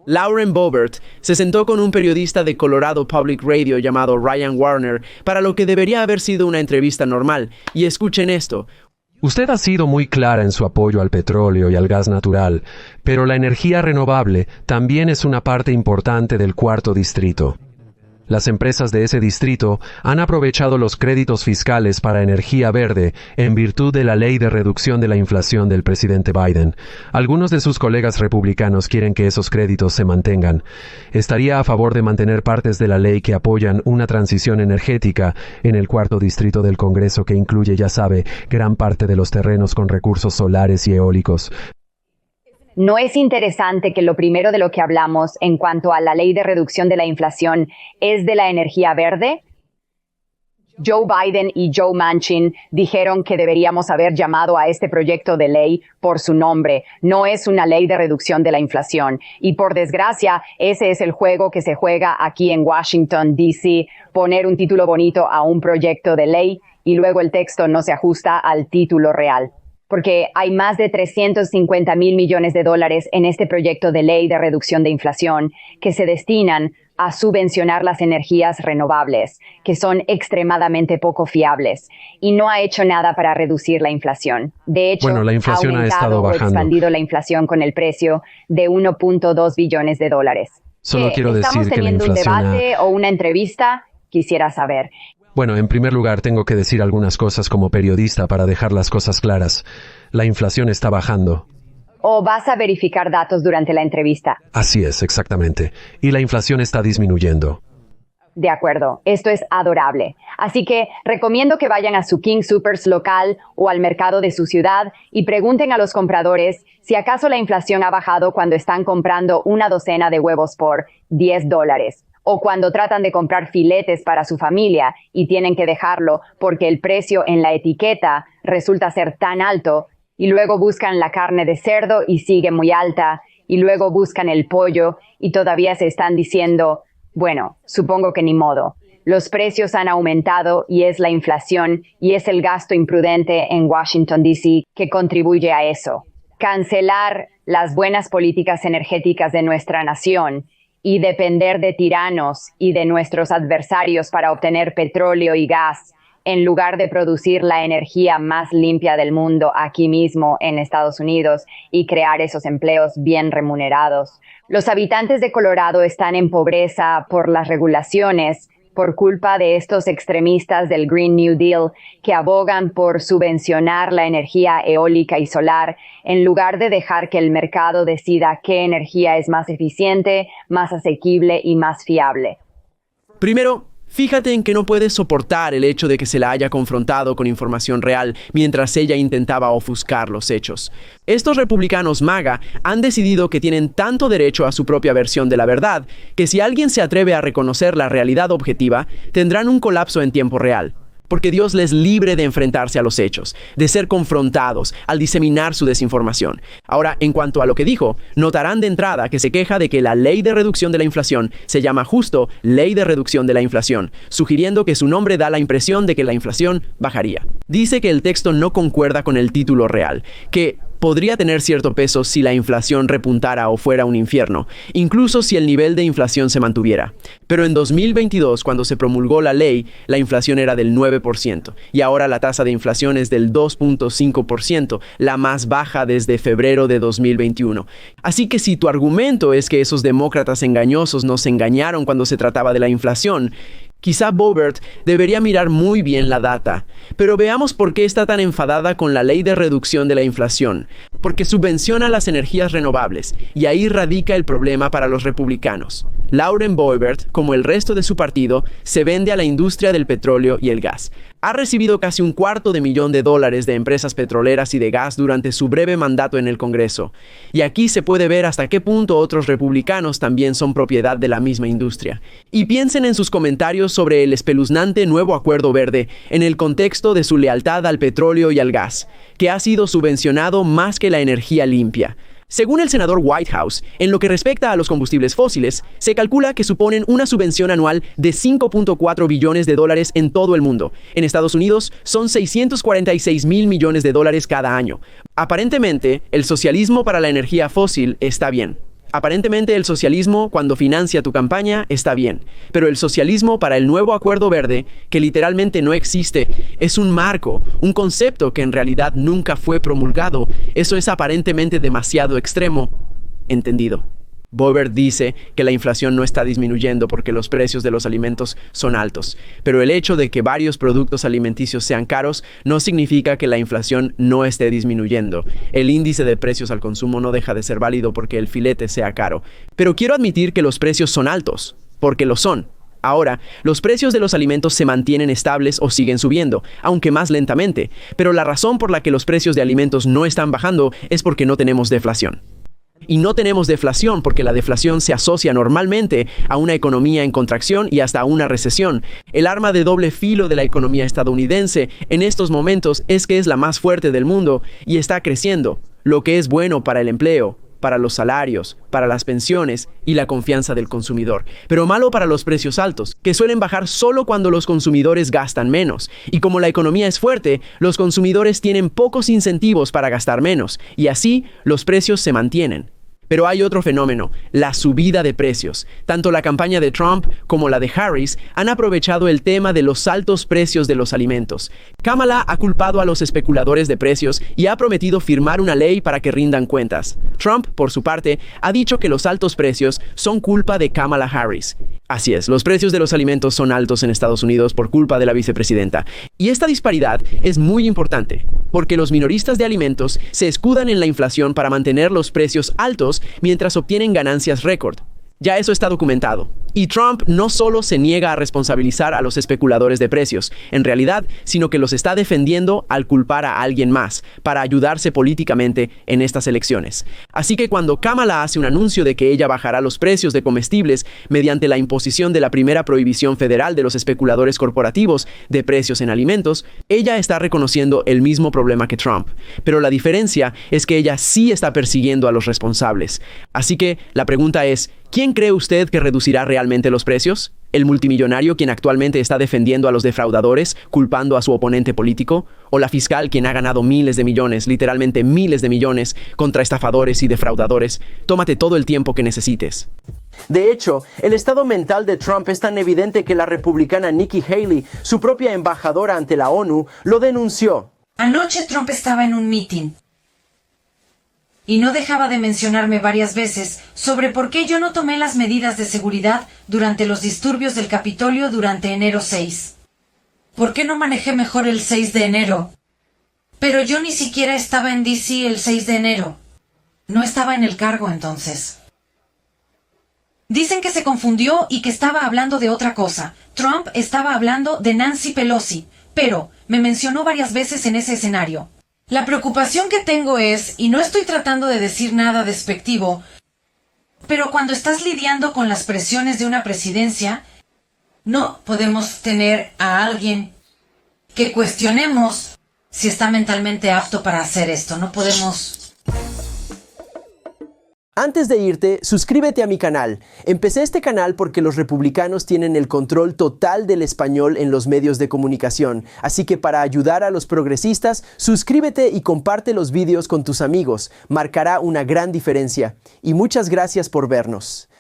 Lauren Boebert se sentó con un periodista de Colorado Public Radio llamado Ryan Warner para lo que debería haber sido una entrevista normal. Y escuchen esto. Usted ha sido muy clara en su apoyo al petróleo y al gas natural, pero la energía renovable también es una parte importante del cuarto distrito. Las empresas de ese distrito han aprovechado los créditos fiscales para energía verde en virtud de la ley de reducción de la inflación del presidente Biden. Algunos de sus colegas republicanos quieren que esos créditos se mantengan. ¿Estaría a favor de mantener partes de la ley que apoyan una transición energética en el cuarto distrito del Congreso que incluye, ya sabe, gran parte de los terrenos con recursos solares y eólicos? ¿No es interesante que lo primero de lo que hablamos en cuanto a la ley de reducción de la inflación es de la energía verde? Joe Biden y Joe Manchin dijeron que deberíamos haber llamado a este proyecto de ley por su nombre. No es una ley de reducción de la inflación. Y por desgracia, ese es el juego que se juega aquí en Washington, D.C., poner un título bonito a un proyecto de ley y luego el texto no se ajusta al título real. Porque hay más de 350 mil millones de dólares en este proyecto de ley de reducción de inflación que se destinan a subvencionar las energías renovables, que son extremadamente poco fiables, y no ha hecho nada para reducir la inflación. De hecho, la inflación ha estado bajando. O expandido la inflación con el precio de 1.2 billones de dólares. Solo quiero decir que la inflación ¿Estamos teniendo un debate o una entrevista? Quisiera saber. Bueno, en primer lugar, tengo que decir algunas cosas como periodista para dejar las cosas claras. La inflación está bajando. ¿O vas a verificar datos durante la entrevista? Así es, exactamente. Y la inflación está disminuyendo. De acuerdo, esto es adorable. Así que recomiendo que vayan a su King Soopers local o al mercado de su ciudad y pregunten a los compradores si acaso la inflación ha bajado cuando están comprando una docena de huevos por $10. O cuando tratan de comprar filetes para su familia y tienen que dejarlo porque el precio en la etiqueta resulta ser tan alto, y luego buscan la carne de cerdo y sigue muy alta, y luego buscan el pollo y todavía se están diciendo, bueno, supongo que ni modo. Los precios han aumentado y es la inflación y es el gasto imprudente en Washington, D.C. que contribuye a eso. Cancelar las buenas políticas energéticas de nuestra nación y depender de tiranos y de nuestros adversarios para obtener petróleo y gas, en lugar de producir la energía más limpia del mundo aquí mismo en Estados Unidos y crear esos empleos bien remunerados. Los habitantes de Colorado están en pobreza por las regulaciones, por culpa de estos extremistas del Green New Deal que abogan por subvencionar la energía eólica y solar en lugar de dejar que el mercado decida qué energía es más eficiente, más asequible y más fiable. Primero, fíjate en que no puedes soportar el hecho de que se la haya confrontado con información real mientras ella intentaba ofuscar los hechos. Estos republicanos MAGA han decidido que tienen tanto derecho a su propia versión de la verdad que si alguien se atreve a reconocer la realidad objetiva, tendrán un colapso en tiempo real. Porque Dios les libre de enfrentarse a los hechos, de ser confrontados al diseminar su desinformación. Ahora, en cuanto a lo que dijo, notarán de entrada que se queja de que la ley de reducción de la inflación se llama justo ley de reducción de la inflación, sugiriendo que su nombre da la impresión de que la inflación bajaría. Dice que el texto no concuerda con el título real, que podría tener cierto peso si la inflación repuntara o fuera un infierno, incluso si el nivel de inflación se mantuviera. Pero en 2022, cuando se promulgó la ley, la inflación era del 9%, y ahora la tasa de inflación es del 2.5%, la más baja desde febrero de 2021. Así que si tu argumento es que esos demócratas engañosos nos engañaron cuando se trataba de la inflación, quizá Boebert debería mirar muy bien la data, pero veamos por qué está tan enfadada con la ley de reducción de la inflación, porque subvenciona las energías renovables, y ahí radica el problema para los republicanos. Lauren Boebert, como el resto de su partido, se vende a la industria del petróleo y el gas. Ha recibido casi $250,000 de empresas petroleras y de gas durante su breve mandato en el Congreso. Y aquí se puede ver hasta qué punto otros republicanos también son propiedad de la misma industria. Y piensen en sus comentarios sobre el espeluznante nuevo Acuerdo Verde en el contexto de su lealtad al petróleo y al gas, que ha sido subvencionado más que la energía limpia. Según el senador Whitehouse, en lo que respecta a los combustibles fósiles, se calcula que suponen una subvención anual de $5.4 billones en todo el mundo. En Estados Unidos son $646 mil millones cada año. Aparentemente, el socialismo para la energía fósil está bien. Aparentemente el socialismo, cuando financia tu campaña, está bien. Pero el socialismo para el nuevo Acuerdo Verde, que literalmente no existe, es un marco, un concepto que en realidad nunca fue promulgado. Eso es aparentemente demasiado extremo. Entendido. Boebert dice que la inflación no está disminuyendo porque los precios de los alimentos son altos, pero el hecho de que varios productos alimenticios sean caros no significa que la inflación no esté disminuyendo. El índice de precios al consumo no deja de ser válido porque el filete sea caro. Pero quiero admitir que los precios son altos, porque lo son. Ahora, los precios de los alimentos se mantienen estables o siguen subiendo, aunque más lentamente, pero la razón por la que los precios de alimentos no están bajando es porque no tenemos deflación. Y no tenemos deflación porque la deflación se asocia normalmente a una economía en contracción y hasta a una recesión. El arma de doble filo de la economía estadounidense en estos momentos es que es la más fuerte del mundo y está creciendo, lo que es bueno para el empleo, para los salarios, para las pensiones y la confianza del consumidor, pero malo para los precios altos, que suelen bajar solo cuando los consumidores gastan menos. Y como la economía es fuerte, los consumidores tienen pocos incentivos para gastar menos, y así los precios se mantienen. Pero hay otro fenómeno, la subida de precios. Tanto la campaña de Trump como la de Harris han aprovechado el tema de los altos precios de los alimentos. Kamala ha culpado a los especuladores de precios y ha prometido firmar una ley para que rindan cuentas. Trump, por su parte, ha dicho que los altos precios son culpa de Kamala Harris. Así es, los precios de los alimentos son altos en Estados Unidos por culpa de la vicepresidenta. Y esta disparidad es muy importante, porque los minoristas de alimentos se escudan en la inflación para mantener los precios altos mientras obtienen ganancias récord. Ya eso está documentado. Y Trump no solo se niega a responsabilizar a los especuladores de precios, en realidad, sino que los está defendiendo al culpar a alguien más, para ayudarse políticamente en estas elecciones. Así que cuando Kamala hace un anuncio de que ella bajará los precios de comestibles mediante la imposición de la primera prohibición federal de los especuladores corporativos de precios en alimentos, ella está reconociendo el mismo problema que Trump. Pero la diferencia es que ella sí está persiguiendo a los responsables. Así que la pregunta es, ¿quién cree usted que reducirá realmente los precios? ¿El multimillonario quien actualmente está defendiendo a los defraudadores, culpando a su oponente político? ¿O la fiscal quien ha ganado miles de millones, literalmente miles de millones, contra estafadores y defraudadores? Tómate todo el tiempo que necesites. De hecho, el estado mental de Trump es tan evidente que la republicana Nikki Haley, su propia embajadora ante la ONU, lo denunció. Anoche Trump estaba en un mitin y no dejaba de mencionarme varias veces sobre por qué yo no tomé las medidas de seguridad durante los disturbios del Capitolio durante enero 6. ¿Por qué no manejé mejor el 6 de enero? Pero yo ni siquiera estaba en DC el 6 de enero. No estaba en el cargo entonces. Dicen que se confundió y que estaba hablando de otra cosa. Trump estaba hablando de Nancy Pelosi, pero me mencionó varias veces en ese escenario. La preocupación que tengo es, y no estoy tratando de decir nada despectivo, pero cuando estás lidiando con las presiones de una presidencia, no podemos tener a alguien que cuestionemos si está mentalmente apto para hacer esto. No podemos... Antes de irte, suscríbete a mi canal. Empecé este canal porque los republicanos tienen el control total del español en los medios de comunicación. Así que para ayudar a los progresistas, suscríbete y comparte los vídeos con tus amigos. Marcará una gran diferencia. Y muchas gracias por vernos.